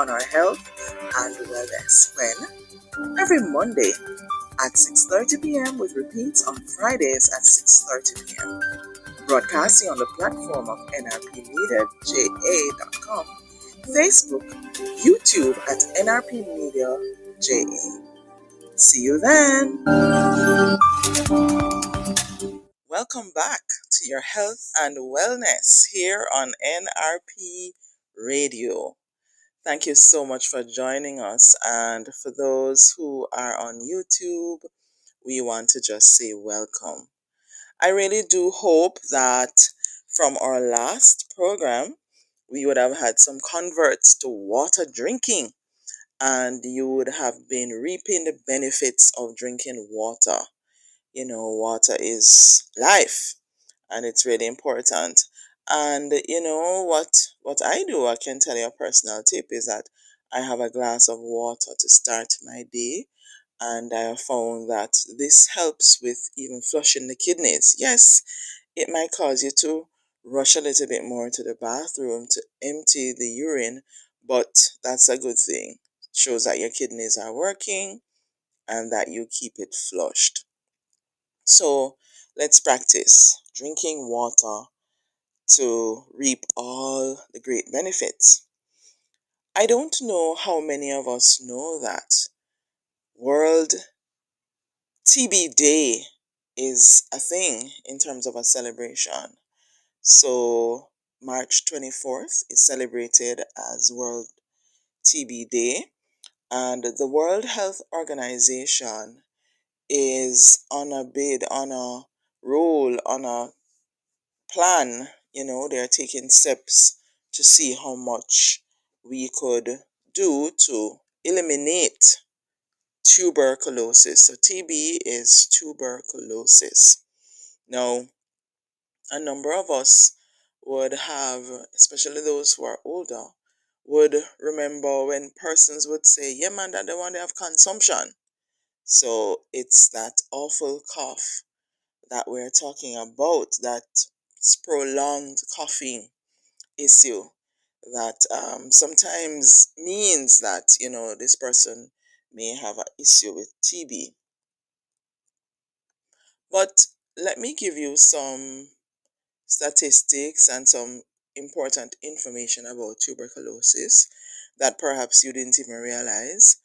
on our health and wellness when every Monday at 6:30 p.m. with repeats on Fridays at 6:30 p.m. Broadcasting on the platform of nrpmediaja.com, Facebook, YouTube at nrpmediaja. See you then. Welcome back to your health and wellness here on NRP Radio. Thank you so much for joining us. And for those who are on YouTube, we want to just say welcome. I really do hope that from our last program, we would have had some converts to water drinking and you would have been reaping the benefits of drinking water. Water is life and it's really important. And what I do, I can tell you a personal tip is that I have a glass of water to start my day. And I have found that this helps with even flushing the kidneys. Yes, it might cause you to rush a little bit more to the bathroom to empty the urine, but that's a good thing. It shows that your kidneys are working and that you keep it flushed. So let's practice drinking water to reap all the great benefits. I don't know how many of us know that World TB Day is a thing in terms of a celebration. So March 24th is celebrated as World TB Day, and the World Health Organization is on a bid, on a roll, on a plan. They're taking steps to see how much we could do to eliminate tuberculosis. So TB is tuberculosis. Now, a number of us would have, especially those who are older, would remember when persons would say, yeah man, that the one they have consumption. So it's that awful cough that we're talking about, that prolonged coughing issue that sometimes means that, this person may have an issue with TB. But let me give you some statistics and some important information about tuberculosis that perhaps you didn't even realize.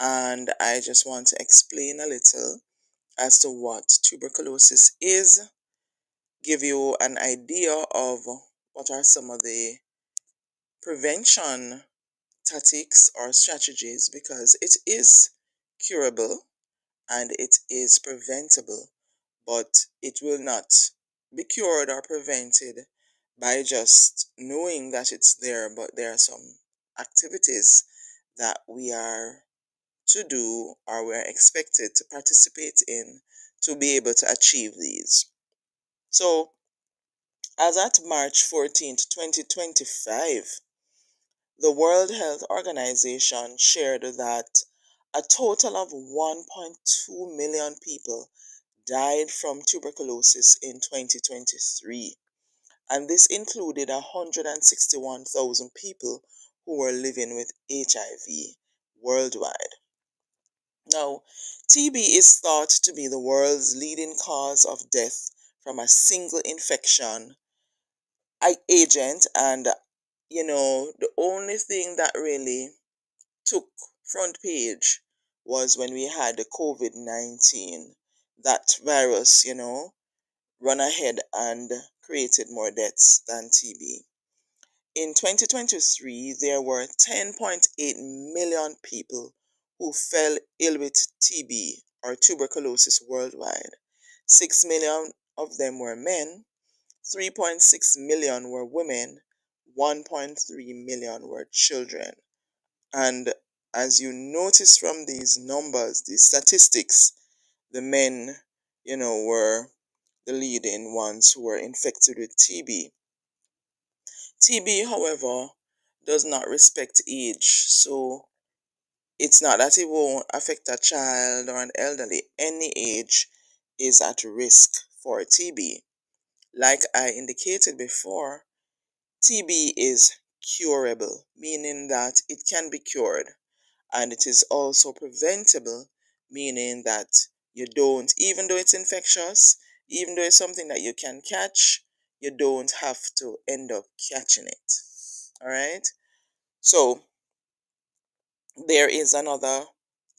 And I just want to explain a little as to what tuberculosis is, give you an idea of what are some of the prevention tactics or strategies, because it is curable and it is preventable, but it will not be cured or prevented by just knowing that it's there. But there are some activities that we are to do or we're expected to participate in to be able to achieve these. So, as at March 14th, 2025, the World Health Organization shared that a total of 1.2 million people died from tuberculosis in 2023, and this included 161,000 people who were living with HIV worldwide. Now, TB is thought to be the world's leading cause of death from a single infection agent, and the only thing that really took front page was when we had the COVID-19. That virus, run ahead and created more deaths than TB. In 2023, there were 10.8 million people who fell ill with TB or tuberculosis worldwide. 6 million of them were men, 3.6 million were women, 1.3 million were children. And as you notice from these numbers, these statistics, the men, were the leading ones who were infected with TB. TB, however, does not respect age. So it's not that it won't affect a child or an elderly. Any age is at risk for TB. Like I indicated before, TB is curable, meaning that it can be cured, and it is also preventable, meaning that you don't, even though it's infectious, even though it's something that you can catch, you don't have to end up catching it. All right. So there is another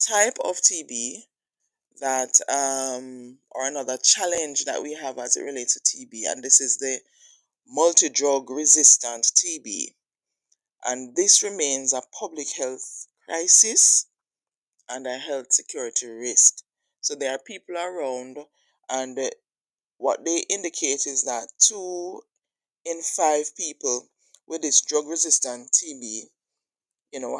type of TB that, or another challenge that we have as it relates to TB, and this is the multi drug resistant TB. And this remains a public health crisis and a health security risk. So there are people around, and what they indicate is that 2 in 5 people with this drug resistant TB,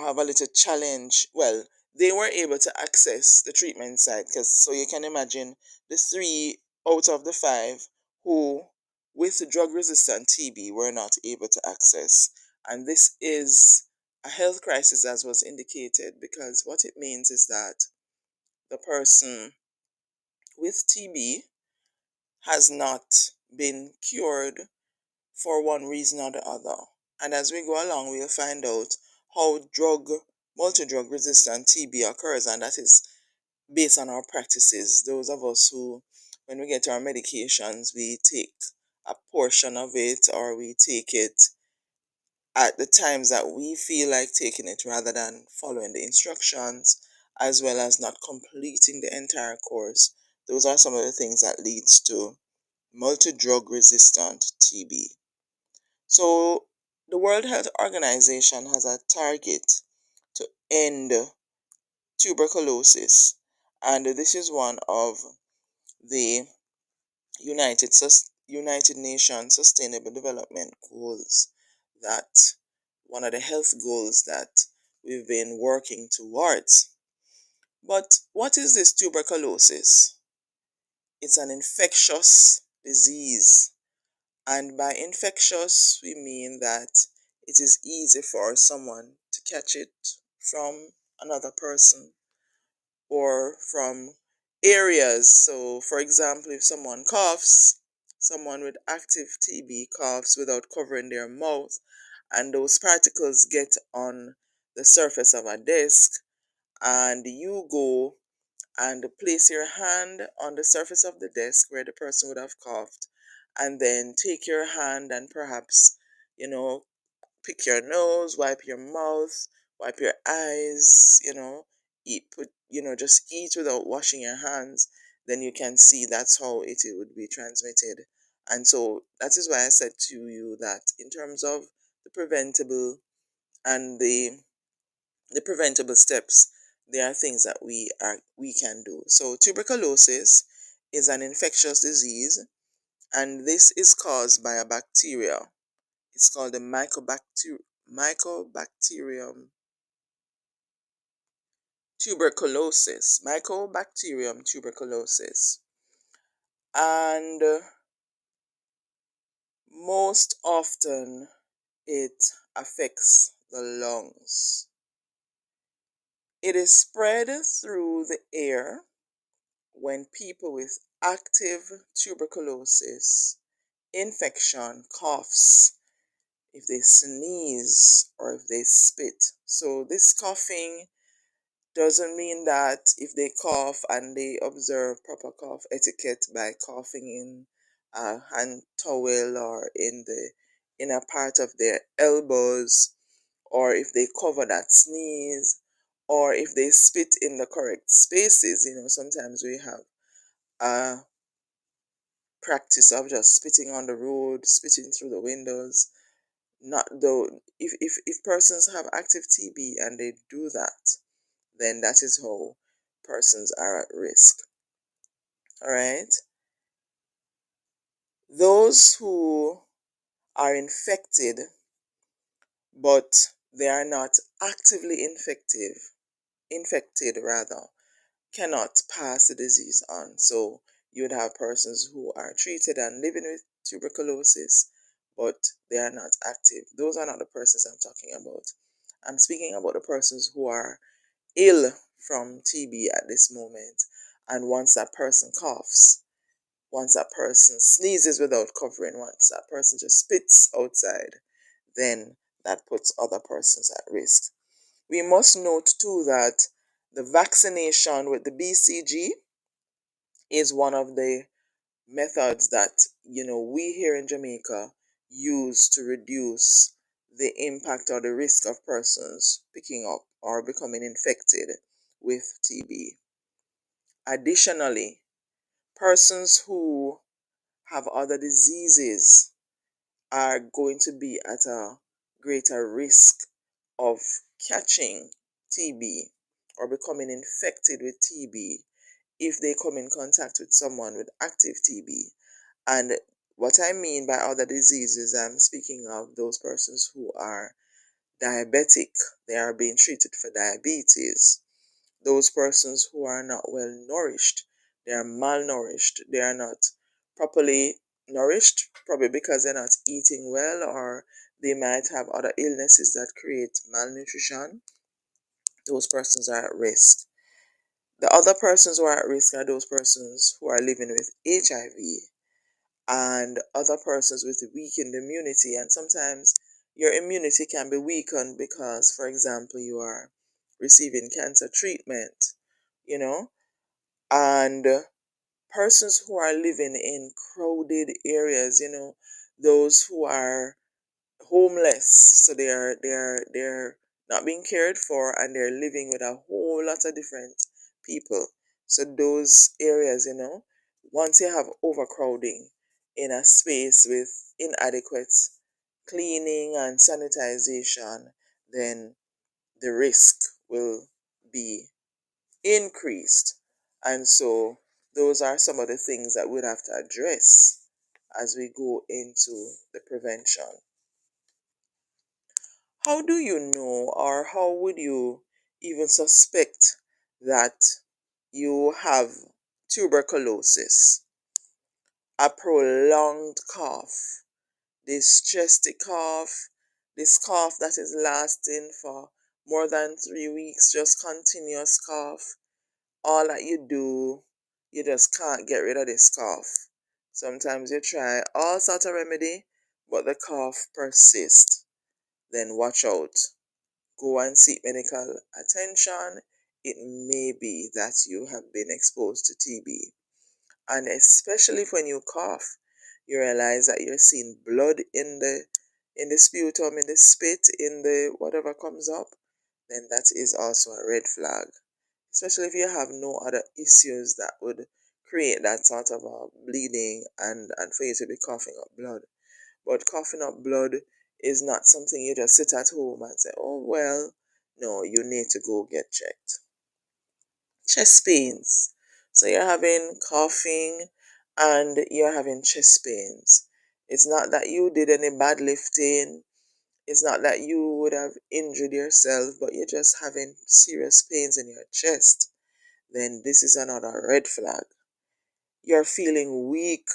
have a little challenge. Well, they were able to access the treatment site, because so you can imagine the 3 out of the 5 who with drug resistant TB were not able to access. And this is a health crisis, as was indicated, because what it means is that the person with TB has not been cured for one reason or the other. And as we go along, we'll find out how multi-drug resistant TB occurs, and that is based on our practices. Those of us who, when we get our medications, we take a portion of it, or we take it at the times that we feel like taking it rather than following the instructions, as well as not completing the entire course. Those are some of the things that leads to multi-drug resistant TB. So the World Health Organization has a target to end tuberculosis, and this is one of the United Nations Sustainable Development Goals, that one of the health goals that we've been working towards. But what is this tuberculosis? It's an infectious disease. And by infectious, we mean that it is easy for someone to catch it from another person, or from areas. So, for example, if someone coughs, someone with active TB coughs without covering their mouth, and those particles get on the surface of a desk, and you go and place your hand on the surface of the desk where the person would have coughed, and then take your hand and perhaps, you know, pick your nose, wipe your mouth, wipe your eyes, eat, just eat without washing your hands, then you can see that's how it would be transmitted. And so that is why I said to you that in terms of the preventable and the preventable steps, there are things that we can do. So tuberculosis is an infectious disease, and this is caused by a bacteria. It's called the Mycobacterium tuberculosis. Mycobacterium tuberculosis. And most often it affects the lungs. It is spread through the air when people with active tuberculosis infection coughs, if they sneeze, or if they spit. So this coughing doesn't mean that if they cough and they observe proper cough etiquette by coughing in a hand towel, or in the inner part of their elbows, or if they cover that sneeze, or if they spit in the correct spaces. Sometimes we have a practice of just spitting on the road, spitting through the windows. Not though, if persons have active TB and they do that, then that is how persons are at risk. All right. Those who are but they are not actively infected rather, cannot pass the disease on. So you would have persons who are treated and living with tuberculosis, but they are not active. Those are not the persons I'm talking about. I'm speaking about the persons who are ill from TB at this moment, and once that person coughs, once that person sneezes without covering, once that person just spits outside, then that puts other persons at risk. We must note too that the vaccination with the BCG is one of the methods that we here in Jamaica use to reduce the impact or the risk of persons picking up or becoming infected with TB. Additionally, persons who have other diseases are going to be at a greater risk of catching TB or becoming infected with TB if they come in contact with someone with active TB. And what I mean by other diseases, I'm speaking of those persons who are diabetic, they are being treated for diabetes. Those persons who are not well nourished, they are malnourished, they are not properly nourished, probably because they're not eating well, or they might have other illnesses that create malnutrition. Those persons are at risk. The other persons who are at risk are those persons who are living with HIV and other persons with weakened immunity. And sometimes your immunity can be weakened because, for example, you are receiving cancer treatment, you know, and persons who are living in crowded areas, those who are homeless, so they're not being cared for and they're living with a whole lot of different people. So those areas, once you have overcrowding in a space with inadequate cleaning and sanitization, then the risk will be increased. And so those are some of the things that we'd have to address as we go into the prevention. How do you know, or how would you even suspect that you have tuberculosis? A prolonged cough, this chesty cough, this cough that is lasting for more than 3 weeks, just continuous cough. All that you do, you just can't get rid of this cough. Sometimes you try all sort of remedy, but the cough persists. Then watch out. Go and seek medical attention. It may be that you have been exposed to TB. And especially when you cough, you realize that you're seeing blood in the sputum, in the spit, in the whatever comes up, then that is also a red flag. Especially if you have no other issues that would create that sort of a bleeding and for you to be coughing up blood. But coughing up blood is not something you just sit at home and say, oh, well, no, you need to go get checked. Chest pains. So you're having coughing and you're having chest pains. It's not that you did any bad lifting. It's not that you would have injured yourself, but you're just having serious pains in your chest. Then this is another red flag. You're feeling weak,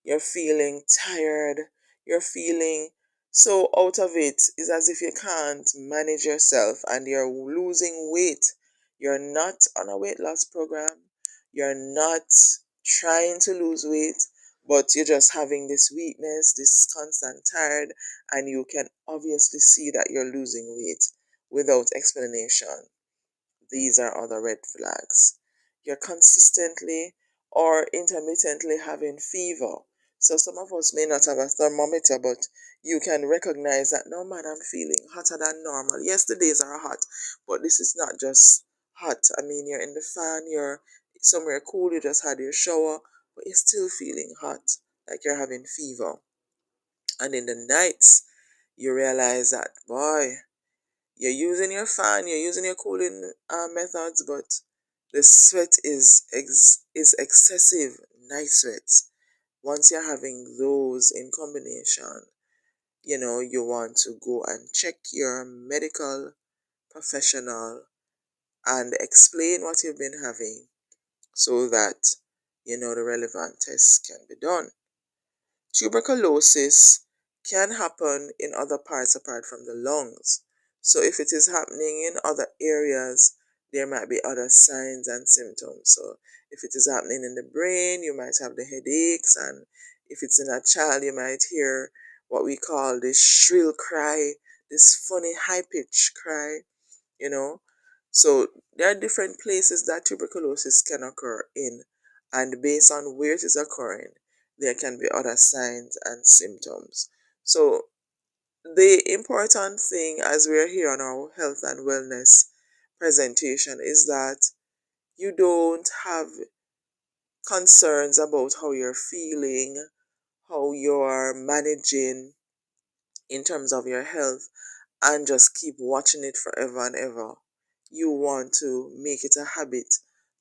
you're feeling tired, you're feeling so out of it. It's as if you can't manage yourself and you're losing weight. You're not on a weight loss program, you're not trying to lose weight, but you're just having this weakness, this constant tired, and you can obviously see that you're losing weight without explanation. These are other red flags. You're consistently or intermittently having fever. So some of us may not have a thermometer, but you can recognize that no man, I'm feeling hotter than normal. Yes, the days are hot, but this is not just hot. I mean, you're in the fan, you're somewhere cool, you just had your shower, but you're still feeling hot, like you're having fever. And in the nights, you realize that, boy, you're using your fan, you're using your cooling methods, but the sweat is excessive, night sweats. Once you're having those in combination, you want to go and check your medical professional and explain what you've been having so that the relevant tests can be done. Tuberculosis can happen in other parts apart from the lungs. So if it is happening in other areas, there might be other signs and symptoms. So if it is happening in the brain, you might have the headaches, and if it's in a child, you might hear what we call the shrill cry, this funny high pitched cry, you know. So there are different places that tuberculosis can occur in, and based on where it is occurring, there can be other signs and symptoms. So the important thing as we're here on our health and wellness presentation is that you don't have concerns about how you're feeling, how you're managing in terms of your health, and just keep watching it forever and ever. You want to make it a habit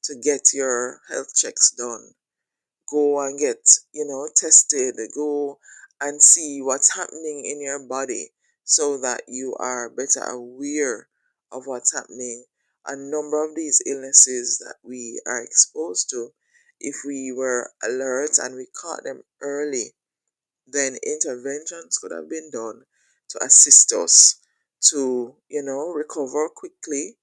to get your health checks done. Go and get, tested. Go and see what's happening in your body so that you are better aware of what's happening. A number of these illnesses that we are exposed to, if we were alert and we caught them early, then interventions could have been done to assist us to, recover quickly,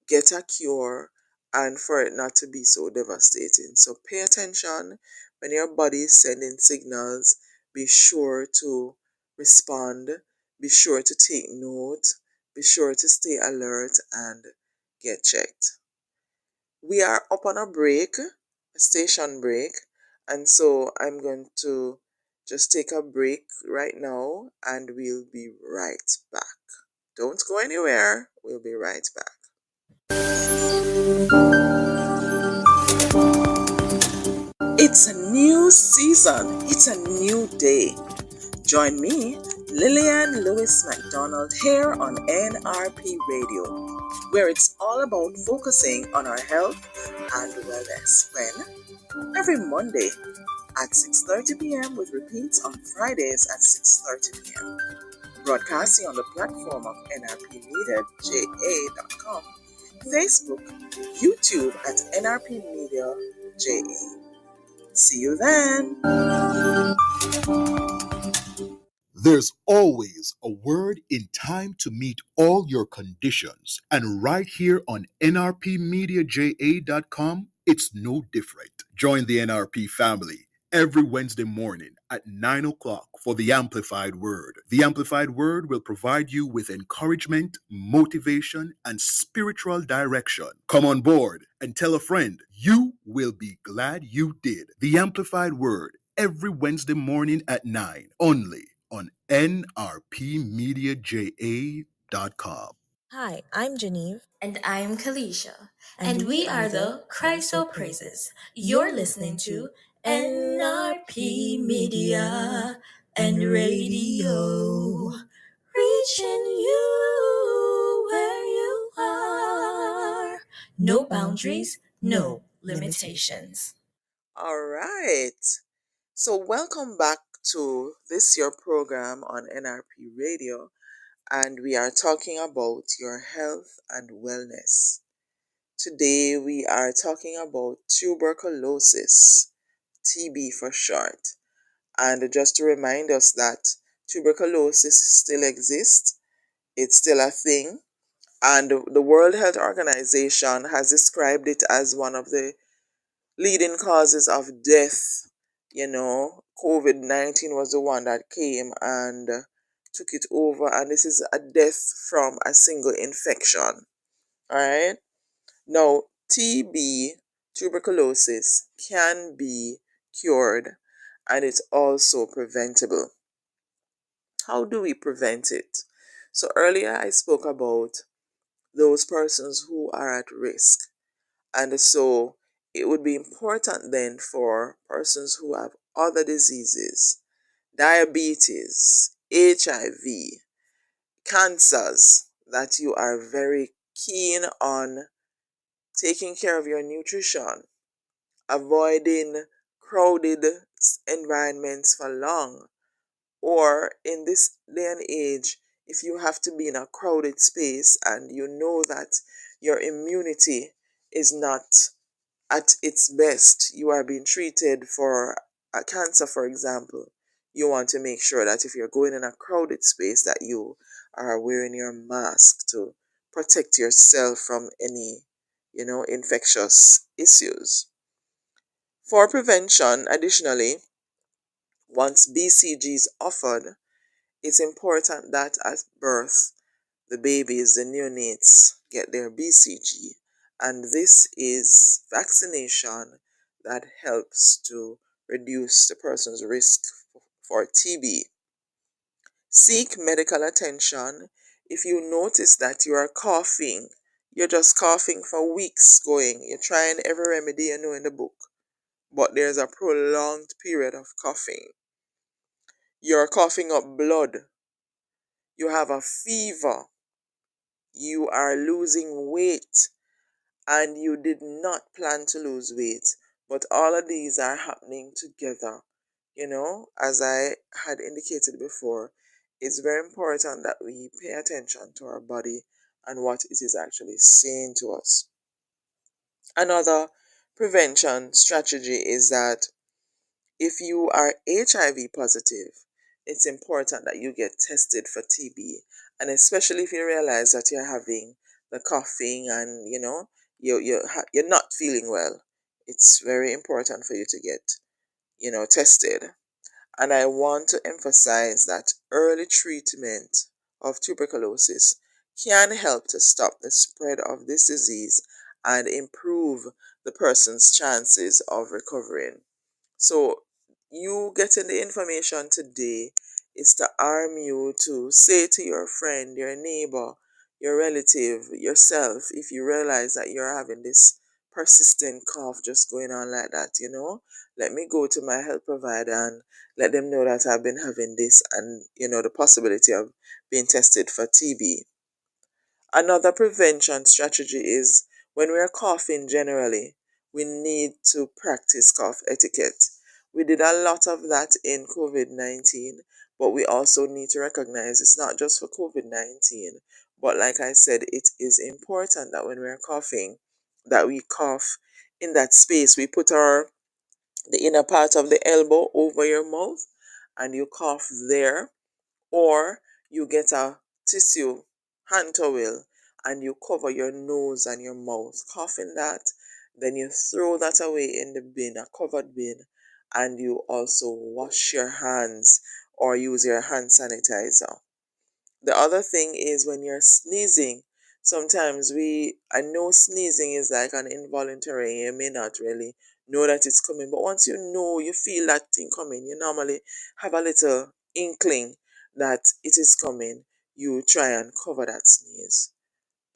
get a cure, and for it not to be so devastating. So pay attention when your body is sending signals. Be sure to respond, be sure to take note, be sure to stay alert and get checked. We are up on a break, a station break, and so I'm going to just take a break right now and we'll be right back. Don't go anywhere, we'll be right back. It's a new season, it's a new day. Join me, Lillian Lewis McDonald, here on NRP Radio, where it's all about focusing on our health and wellness. When? Every Monday at 6:30 p.m. with repeats on Fridays at 6:30 p.m. Broadcasting on the platform of nrpmediaja.com, Facebook, YouTube at nrpmediaja. See you then. There's always a word in time to meet all your conditions. And right here on nrpmediaja.com, it's no different. Join the NRP family every Wednesday morning at 9 o'clock for the Amplified Word. The Amplified Word will provide you with encouragement, motivation, and spiritual direction. Come on board and tell a friend. You will be glad you did. The Amplified Word every Wednesday morning at 9, only on nrpmediaja.com. Hi, I'm Genevieve. And I'm Kalisha. And we are the Chryso Praises. You're listening to NRP Media and Radio. Reaching you where you are. No boundaries, no limitations. All right. So, welcome back to this your program on NRP Radio, and we are talking about your health and wellness. Today, we are talking about tuberculosis, TB for short. And just to remind us that tuberculosis still exists, it's still a thing, and the World Health Organization has described it as one of the leading causes of death. COVID 19 was the one that came and took it over, and this is a death from a single infection. All right. Now, TB, tuberculosis, can be cured and it's also preventable. How do we prevent it? So, earlier I spoke about those persons who are at risk. And so it would be important then for persons who have other diseases, diabetes, HIV, cancers, that you are very keen on taking care of your nutrition, avoiding crowded environments for long, or in this day and age, if you have to be in a crowded space and you know that your immunity is not at its best, you are being treated for a cancer, for example, you want to make sure that if you're going in a crowded space that you are wearing your mask to protect yourself from any, infectious issues. For prevention, additionally, once BCG is offered, It's important that at birth, the babies, the neonates, get their BCG. And this is vaccination that helps to reduce the person's risk for TB. Seek medical attention if you notice that you are coughing. You're just coughing for weeks going. You're trying every remedy you know in the book, but there's a prolonged period of coughing. You're coughing up blood. You have a fever. You are losing weight and you did not plan to lose weight. But all of these are happening together. As I had indicated before, it's very important that we pay attention to our body and what it is actually saying to us. Another prevention strategy is that if you are HIV positive, it's important that you get tested for TB. And especially if you realize that you're having the coughing and you're not feeling well, it's very important for you to get tested. And I want to emphasize that early treatment of tuberculosis can help to stop the spread of this disease and improve the person's chances of recovering. So, you getting the information today is to arm you to say to your friend, your neighbor, your relative, yourself, if you realize that you're having this persistent cough just going on like that, let me go to my health provider and let them know that I've been having this and, the possibility of being tested for TB. Another prevention strategy is when we're coughing generally, we need to practice cough etiquette. We did a lot of that in COVID 19, but we also need to recognize it's not just for COVID 19. But like I said, it is important that when we're coughing, that we cough in that space. We put the inner part of the elbow over your mouth and you cough there, or you get a tissue hand towel and you cover your nose and your mouth coughing that, then you throw that away in the bin, a covered bin, and you also wash your hands or use your hand sanitizer. The other thing is when you're sneezing, sometimes I know sneezing is like an involuntary, you may not really know that it's coming, but once you feel that thing coming, you normally have a little inkling that it is coming, you try and cover that sneeze.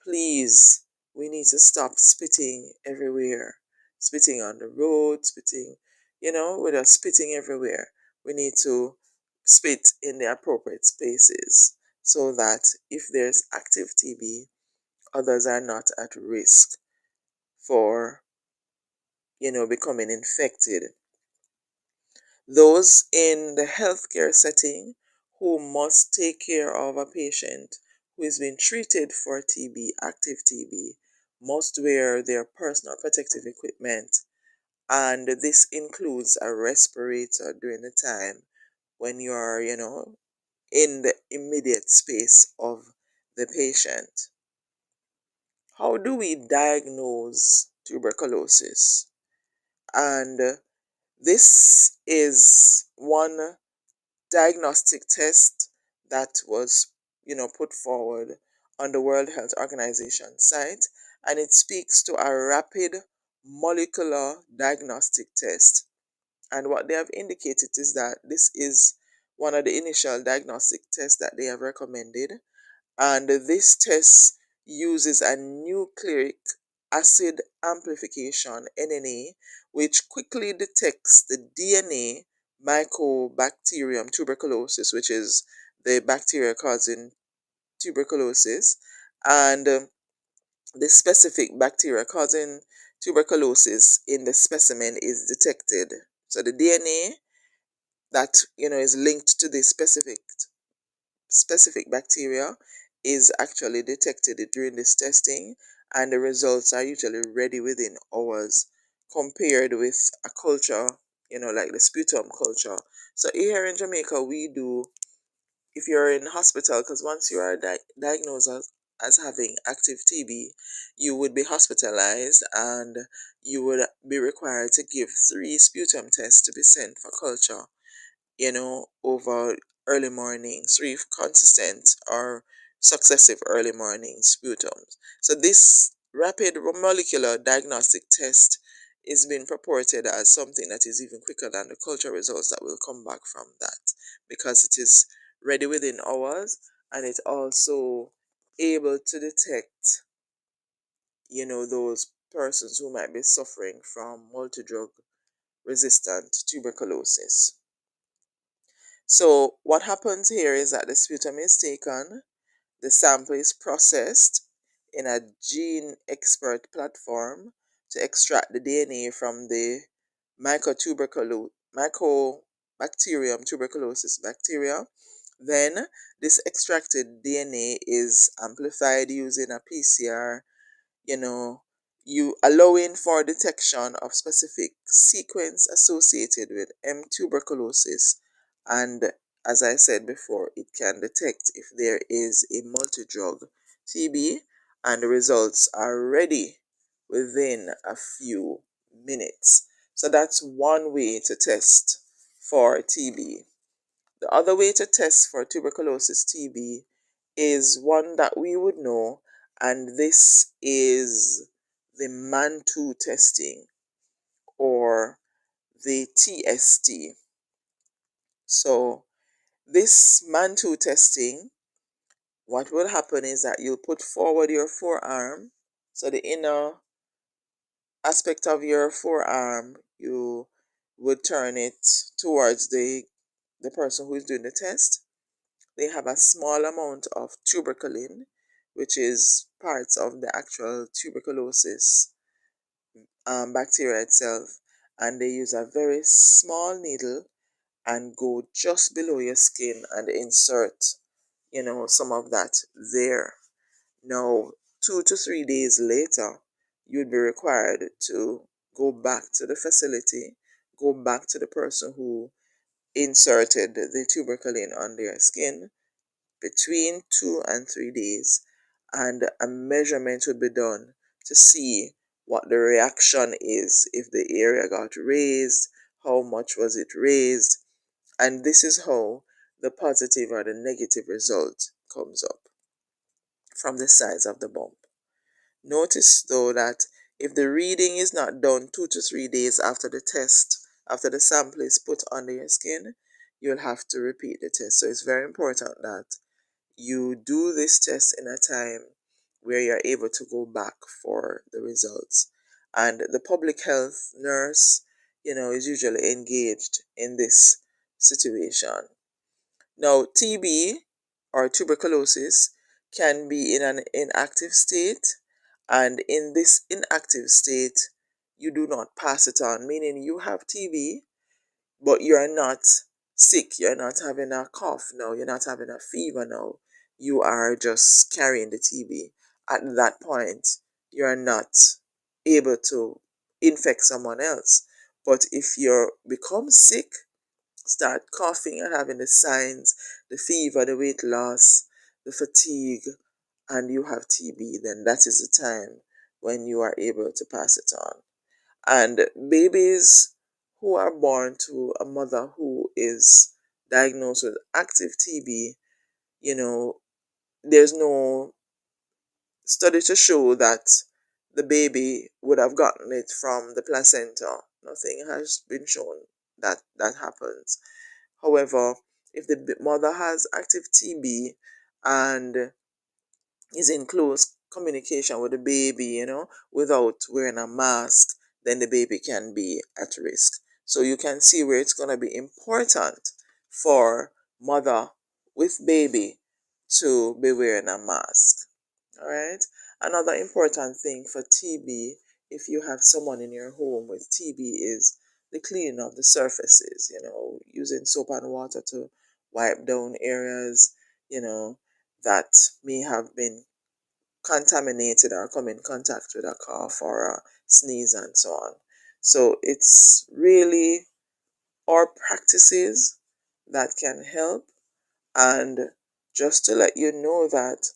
Please, we need to stop spitting everywhere, spitting on the road, spitting, we're just spitting everywhere. We need to spit in the appropriate spaces so that if there's active TB, others are not at risk for, becoming infected. Those in the healthcare setting who must take care of a patient who is being treated for TB, active TB, must wear their personal protective equipment. And this includes a respirator during the time when you are, in the immediate space of the patient. How do we diagnose tuberculosis? And this is one diagnostic test that was, put forward on the World Health Organization site, and it speaks to a rapid molecular diagnostic test. And what they have indicated is that this is one of the initial diagnostic tests that they have recommended. And this test uses a nucleic acid amplification NNA, which quickly detects the DNA Mycobacterium tuberculosis, which is the bacteria causing tuberculosis, and the specific bacteria causing tuberculosis in the specimen is detected. So the DNA that is linked to the specific bacteria is actually detected during this testing, and the results are usually ready within hours compared with a culture, like the sputum culture. So here in Jamaica, we do, if you're in hospital, because once you are diagnosed as having active TB, you would be hospitalized and you would be required to give 3 sputum tests to be sent for culture, over early mornings, 3 consistent or successive early morning sputums. So this rapid molecular diagnostic test is being purported as something that is even quicker than the culture results that will come back from that, because it is ready within hours, and it also able to detect, those persons who might be suffering from multi-drug resistant tuberculosis. So what happens here is that the sputum is taken, the sample is processed in a gene expert platform to extract the DNA from the Mycobacterium tuberculosis bacteria. Then this extracted DNA is amplified using a PCR, you know, you allowing for detection of specific sequence associated with M. tuberculosis. And as I said before, it can detect if there is a multi-drug TB, and the results are ready within a few minutes. So that's one way to test for TB. The other way to test for tuberculosis TB is one that we would know, and this is the Mantoux testing, or the TST. So this Mantoux testing, what will happen is that you'll put forward your forearm, so the inner aspect of your forearm, you would turn it towards the person who is doing the test. They have a small amount of tuberculin, which is parts of the actual tuberculosis bacteria itself, and they use a very small needle and go just below your skin and insert, some of that there. Now, 2 to 3 days later, you'd be required to go back to the facility, go back to the person who inserted the tuberculin on their skin between 2 and 3 days, and a measurement would be done to see what the reaction is, if the area got raised, how much was it raised, and this is how the positive or the negative result comes up from the size of the bump. Notice though that if the reading is not done 2 to 3 days after the test, after the sample is put under your skin, you'll have to repeat the test. So it's very important that you do this test in a time where you're able to go back for the results. And the public health nurse, is usually engaged in this situation. Now, TB or tuberculosis can be in an inactive state, and in this inactive state, you do not pass it on, meaning you have TB, but you're not sick, you're not having a cough now, you're not having a fever now, you are just carrying the TB. At that point, you're not able to infect someone else. But if you become sick, start coughing and having the signs, the fever, the weight loss, the fatigue, and you have TB, then that is the time when you are able to pass it on. And babies who are born to a mother who is diagnosed with active TB, there's no study to show that the baby would have gotten it from the placenta. Nothing has been shown that that happens. However, if the mother has active TB and is in close communication with the baby, without wearing a mask, then the baby can be at risk. So you can see where it's going to be important for mother with baby to be wearing a mask. All right. Another important thing for TB, if you have someone in your home with TB, is the cleaning of the surfaces, using soap and water to wipe down areas, that may have been contaminated or come in contact with a cough or a sneeze and so on. So it's really our practices that can help. And just to let you know that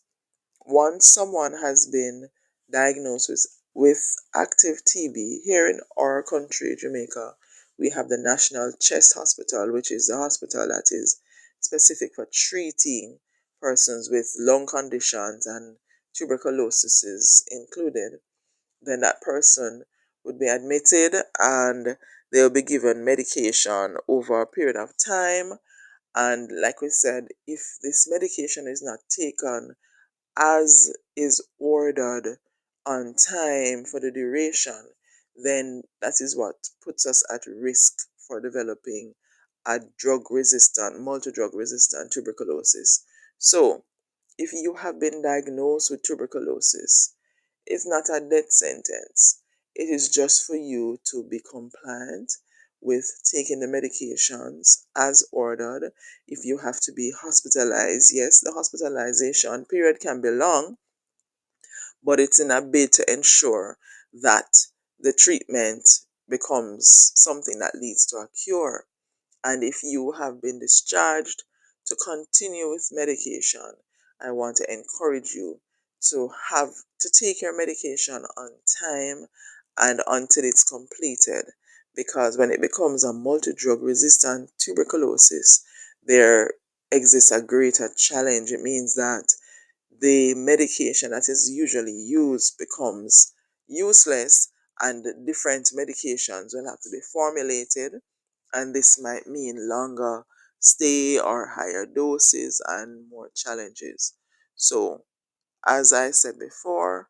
once someone has been diagnosed with active TB here in our country, Jamaica, we have the National Chest Hospital, which is the hospital that is specific for treating persons with lung conditions and tuberculosis is included, then that person would be admitted and they'll be given medication over a period of time. And like we said, if this medication is not taken as is ordered on time for the duration, then that is what puts us at risk for developing a drug resistant, multi drug resistant tuberculosis. So, if you have been diagnosed with tuberculosis, it's not a death sentence. It is just for you to be compliant with taking the medications as ordered. If you have to be hospitalized, yes, the hospitalization period can be long, but it's in a bid to ensure that the treatment becomes something that leads to a cure. And if you have been discharged to continue with medication, I want to encourage you to have to take your medication on time and until it's completed. Because when it becomes a multi-drug resistant tuberculosis, there exists a greater challenge. It means that the medication that is usually used becomes useless and different medications will have to be formulated, and this might mean longer stay or higher doses and more challenges. So, as I said before,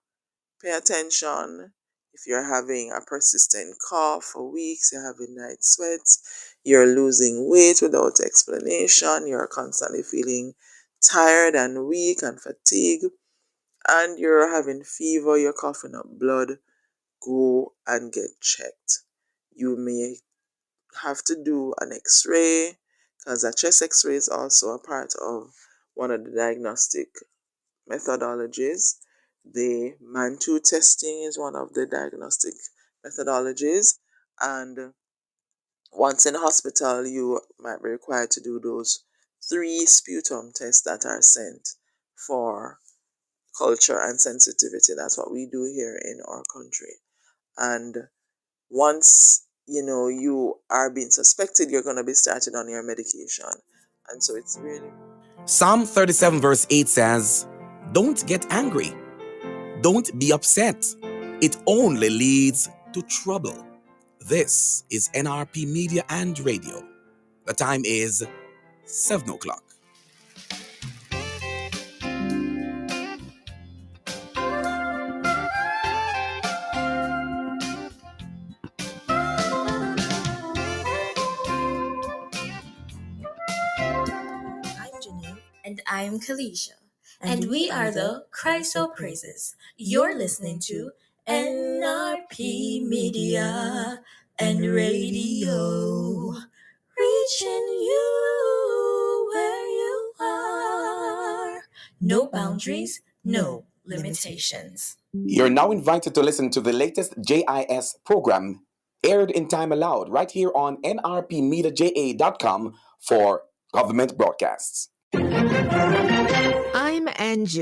pay attention. If you're having a persistent cough for weeks, you're having night sweats, you're losing weight without explanation, you're constantly feeling tired and weak and fatigued, and you're having fever, you're coughing up blood, go and get checked. You may have to do an x-ray because a chest x-ray is also a part of one of the diagnostic methodologies. The Mantoux testing is one of the diagnostic methodologies, and once in hospital you might be required to do those 3 sputum tests that are sent for culture and sensitivity. That's what we do here in our country. And once you are being suspected, you're going to be started on your medication. And so it's really Psalm 37 verse 8 says, "Don't get angry. Don't be upset. It only leads to trouble." This is NRP Media and Radio. The time is 7 o'clock. I'm Janine. And I'm Kalisha. And we are the Christo Praises. You're listening to NRP Media and Radio. Reaching you where you are. No boundaries, no limitations. You're now invited to listen to the latest JIS program aired in time allowed right here on nrpmediaja.com for government broadcasts. I'm Anju.